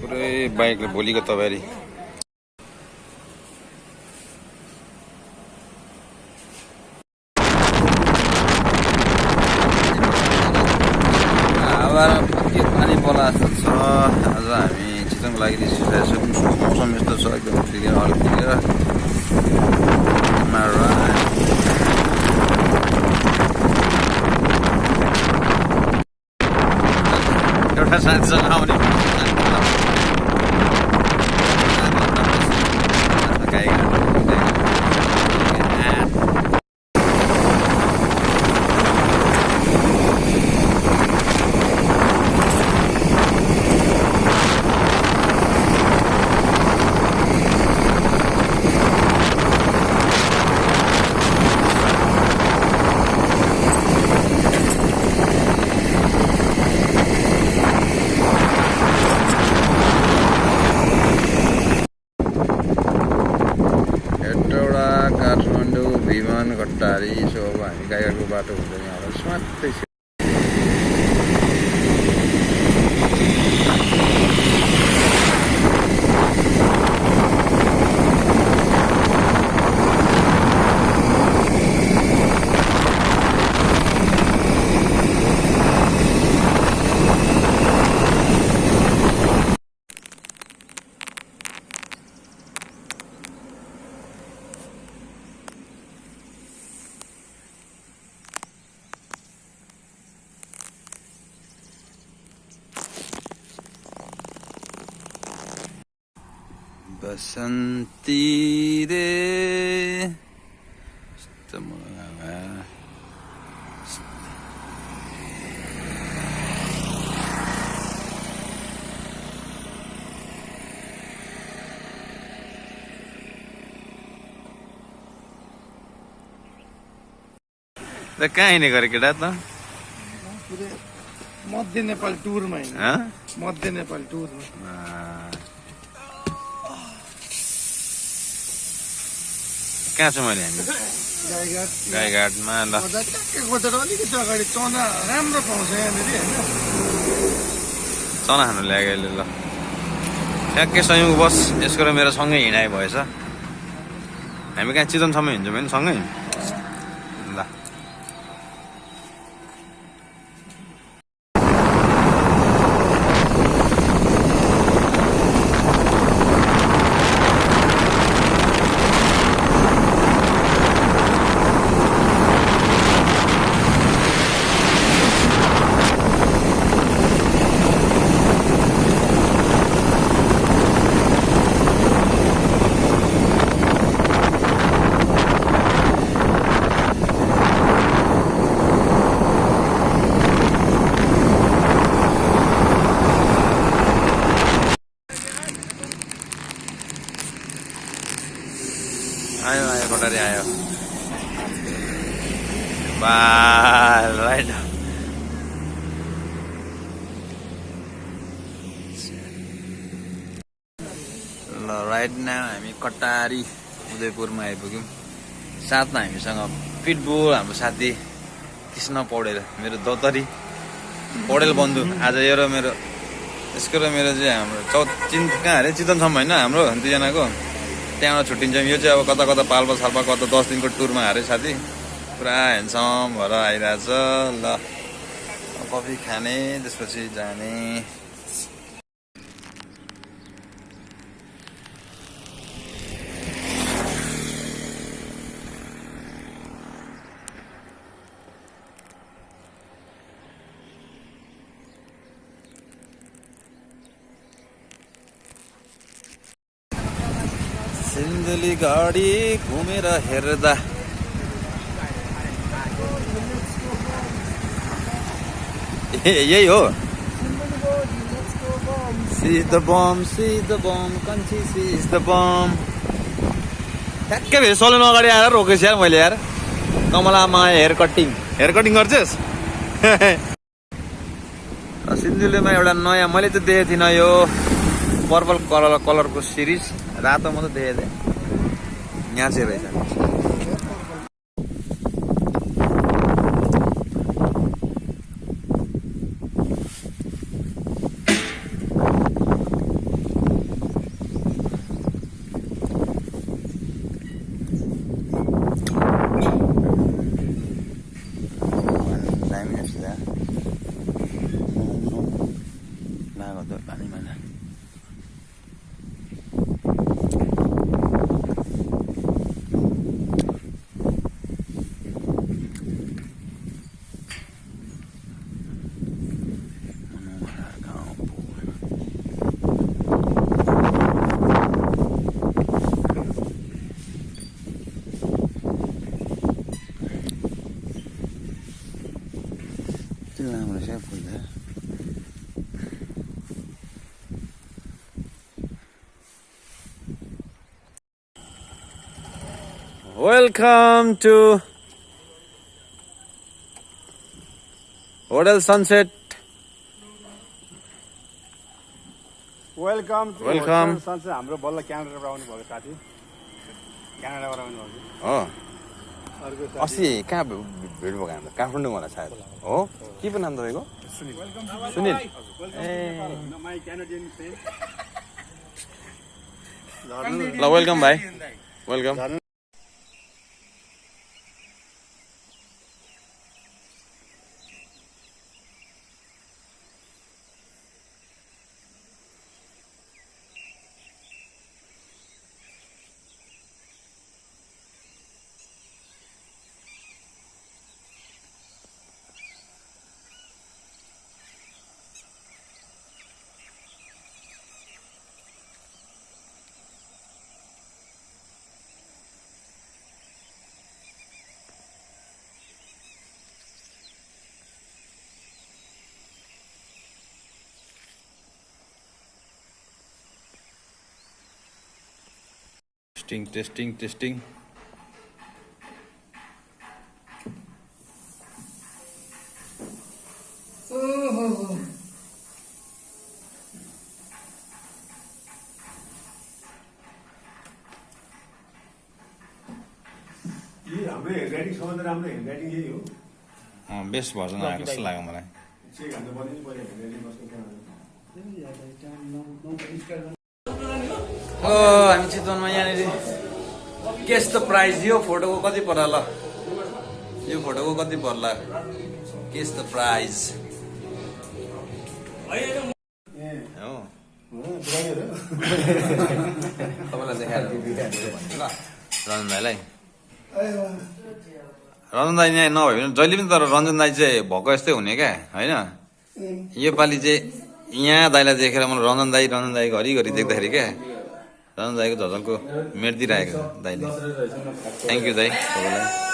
पुरै बाइकले भोलिको तयारी। पानी बोला जस्तो छ। आज हामी चितवनको लागि रिसिरहेको छौँ। मौसम यस्तो छ एकदम क्लियर, अल क्लियर। एउटा साथीसँग आउने काठमाडौँ विमान घट्टारी। सो अब हामी गाईघाटको बाटो हुँदैन यहाँबाट स्वात्तै छ। बसंती रे कहाँ हिँडेको गरे केटा त? मध्य नेपाल टुरमा मध्य नेपाल टुरमा। कहाँ छौँ अहिले हामी? गाईघाटमा। ल अलिकति अगाडि चना राम्रो पाउँछ यहाँनिर होइन। चना खानु ल्याएको अहिले। ल ठ्याक्कै संयोग बस यसको र मेरो सँगै हिँडाइ भएछ। हामी कहाँ चितवनसम्म हिँड्छौँ होइन सँगै। ल आयो कटारी आयो। राइट ल राइट नाउ हामी कटारी उदयपुरमा आइपुग्यौँ। साथमा हामीसँग पिटबुल हाम्रो साथी कृष्ण पौडेल, मेरो दौतरी पौडेल बन्धु। आज यो र मेरो यसको र मेरो चाहिँ हाम्रो कहाँ अरे चितवनसम्म होइन हाम्रो दुईजनाको। त्यहाँबाट छुट्टिन्छौँ। यो चाहिँ अब कता कता पाल्पा साल्पा कता 10 दिनको टुरमा अरे साथी। पुरा ह्यान्डसम भएर आइरहेछ। ल कफी खाने त्यसपछि जाने। सिन्धुली गाडी घुमेर हेर्दा यही हो। See the bomb, country sees the bomb। ठ्याक्कै भेज सलुन अगाडि आएर रोकेछ यार मैले यार। कमलामा हेयर कटिङ गर्छस्? सिन्धुलीमा एउटा नयाँ मैले त देखेको थिइनँ यो पर्पल कलरको सिरिज। रातो मात्रै देखेको थिएँ। यहाँ चाहिँ रहेछ लामो रहेछ फुल त welcome to hotel Sunset welcome welcome सन्चै हाम्रो बल्ल क्यानाडाबाट आउनु भएको साथी क्यानाडाबाट आउनु भएको हो अर्को अस्ति कहाँ भेट भएको हाम्रो काठमाडौँ होला सायद हो के पो नाम तपाईँको सुनिल ए माई क्यानाडियन फ्रेन्ड ल वेलकम भाइ वेलकम टेस्टिङ हाम्रो ह्यान्डराइटिङ सबभन्दा राम्रो ह्यान्डराइटिङ यही हो बेस्ट भर्जन आएको जस्तो लाग्यो मलाई चेक हाल्नु पर्ने पऱ्यो ह्यान्डराइटिङ कस्तो हामी चितवनमा यहाँनिर के यस्तो प्राइस यो फोटोको कति पर्ला ल यो फोटोको कति पर्ला के यस्तो प्राइस हो तपाईँलाई देखाएर रञ्जन दाईलाई रञ्जन दाई यहाँ नभए पनि जहिले पनि तर रञ्जन दाई चाहिँ भएको यस्तै हुने क्या होइन योपालि चाहिँ यहाँ दाईलाई देखेर मलाई रञ्जन दाई घरिघरि देख्दाखेरि क्या रञ्जन दाईको झझल्को मेटिदिइरहेको छ दाईले थ्याङ्क यू दाई तपाईँलाई